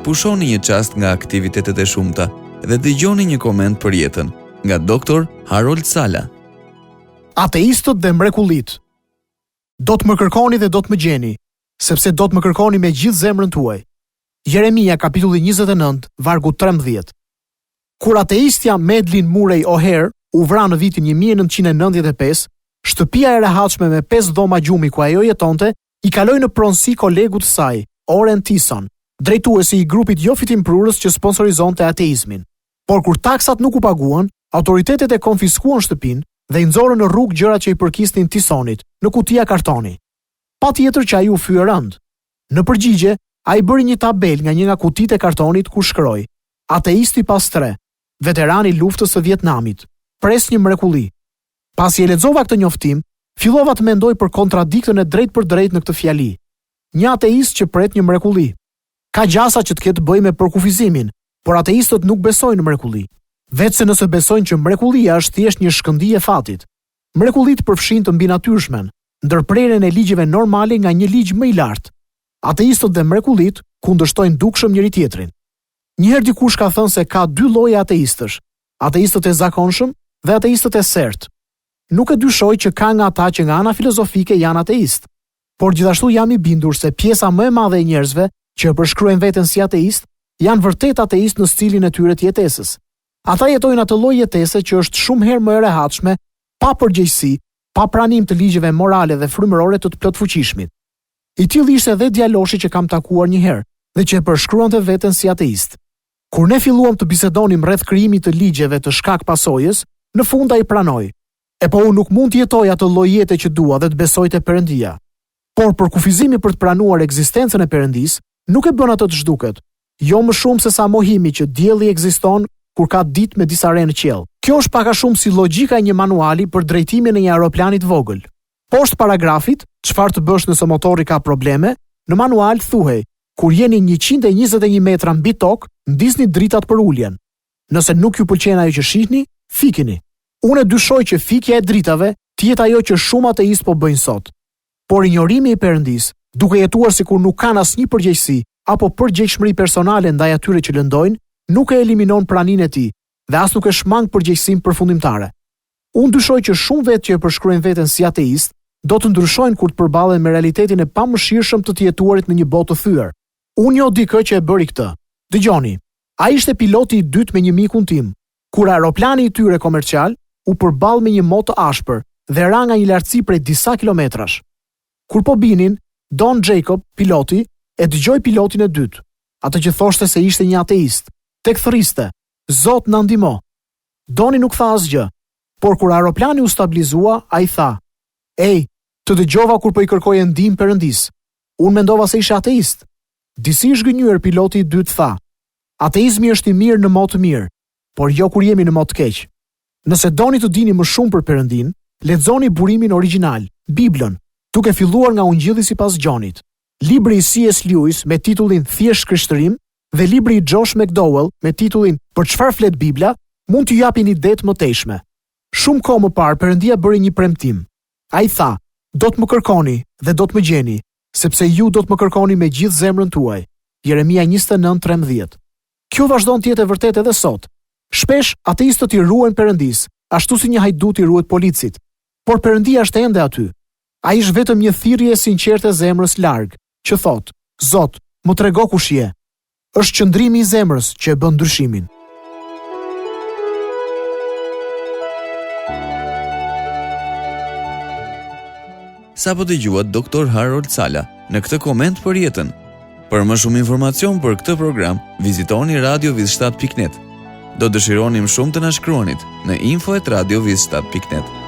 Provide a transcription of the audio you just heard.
pushoni një çast nga aktivitetet e shumta dhe dëgjoni një koment për jetën nga Dr. Harold Sala. Ateistët dhe mrekullit. Do të më kërkoni dhe do të më gjeni, sepse do të më kërkoni me gjithë zemrën tuaj. Jeremia kapitulli 29, vargu 13. Kur ateistja Madeleine Murray O'Hair u vra në vitin 1995, shtëpia e rehatshme me 5 dhoma gjumi ku ajo jetonte i kaloi në pronësi kolegut të saj, Oren Tison, drejtuesi i grupit jo fitimprurës që sponsorizonte ateizmin. Por kur taksat nuk u paguan, autoritetet e konfiskuan shtëpinë dhe i nxorën në rrugë gjërat që i përkisnin Tisonit në kutia kartoni. Patjetër që ai u fye rënd. Në përgjigje, ai bëri një tabel nga një nga kutitë e kartonit ku shkroi: Ateisti pas 3, veterani i luftës së Vietnamit, pres një mrekulli. Pasi e lexova këtë njoftim, fillova të mendoj për kontradiktën e drejtë për drejtë në këtë fjali. Një ateist që pret një mrekulli. Ka gjasa që të ketë bëjë me përkufizimin, por ateistët nuk besojnë në mrekulli. Vetëse nëse besojnë që mrekullia është thjesht një shkëndijë e fatit. Mrekullitë përfshin të mbinatyrshmen, ndërprerjen e ligjeve normale nga një ligj më i lartë. Ateistët dhe mrekullitë kundërshtojnë dukshëm njëri tjetrin. Njëherë dikush ka thënë se ka 2 lloje ateistësh: ateistët e zakonshëm dhe ateistët e sertë. Nuk e dyshoj që ka nga ata që nga ana filozofike janë ateist, por gjithashtu jam i bindur se pjesa më e madhe e njerëzve që përshkruajnë veten si ateist janë vërtet ateist në stilin e tyre të jetesës. Ata jetojnë atë lloj jetese që është shumë herë më e rehatshme, pa përgjegjësi, pa pranim të ligjeve morale dhe frymërore të plotfuqishmit. I tillë ishte edhe djaloshi që kam takuar një herë dhe që e përshkruante veten si ateist. Kur ne filluam të bisedonim rreth krijimit të ligjeve të shkak pasojës, në fund ai pranoi: "E po unë nuk mund të jetoj atë lloj jete që dua dhe të besoj te Perëndia." Por përkufizimi për të pranuar ekzistencën e Perëndis nuk e bën atë të zhduket, jo më shumë se sa mohimi që dielli ekziston kur ka ditë me disa re në qiell. Kjo është pak a shumë si logjika e një manuali për drejtimin e një aeroplani të vogël. Poshtë paragrafit, çfarë të bësh nëse motori ka probleme, në manual thuhej: kur jeni 121 metra mbi tokë, ndisni dritat për uljen. Nëse nuk ju pëlqen ajo që shihni, fikini. Unë dyshoj që fikja e dritave të jetë ajo që shumë ateist po bëjnë sot. Por injorimi i Perëndis, duke jetuar sikur nuk kanë asnjë përgjegjësi apo përgjegjshmëri personale ndaj atyre që lëndojnë, nuk e eliminon praninë e tij dhe as nuk e shmang përgjegjësinë përfundimtare. Unë dyshoj që shumë vetë që e përshkruajnë veten si ateist, do të ndryshojnë kur të përballen me realitetin e pamëshirshëm të jetuarit në një botë të thyer. Unë jo dikë që e bëri këtë. Dëgjoni, ai ishte piloti i dytë me një mikun tim, kur aeroplani i tyre komercial u përball me një motë ashpër dhe ra nga një lartësi prej disa kilometrash. Kur po binin, Don Jacob, piloti, e dëgjoi pilotin e dytë, atë që thoshte se ishte një ateist. Tek thriste: "Zot na ndihmo." Doni nuk tha asgjë, por kur aeroplani u stabilizua, ai tha: "Ej, të dëgjova kur po i kërkoje ndihmë Perëndis. Unë mendova se ishe ateist." Disi zhgënjur piloti i dytë tha: "Ateizmi është i mirë në mod të mirë, por jo kur jemi në mod të keq. Nëse doni të dini më shumë për Perëndin, lexoni burimin origjinal, Biblën, duke filluar nga Ungjilli sipas Gjonit. Libri i C.S. Lewis me titullin Thjesht Krishtërim dhe libri i Josh McDowell me titullin Për çfarë flet Bibla mund t'ju japin ide të mëtejshme. Shumë kohë më parë Perëndia bëri një premtim. Ai tha: "Do të më kërkoni dhe do të më gjeni, sepse ju do të më kërkoni me gjithë zemrën tuaj." Jeremia 29:13. Kjo vazhdon të jetë e vërtetë edhe sot. Shpesh ateistët i ruajnë Perëndis, ashtu si një hajdut i ruhet policit, por Perëndia është ende aty. Ai është vetëm një thirrje e sinqertë e zemrës larg, që thot: "Zot, më trego kush je." Është qëndrimi i zemrës që e bën ndryshimin. Sa po dëgjuat Dr. Harold Sala në këtë koment për jetën. Për më shumë informacion për këtë program, vizitoni radioviz7.net. Do dëshironim shumë të na shkruanit në info@radioviz7.net.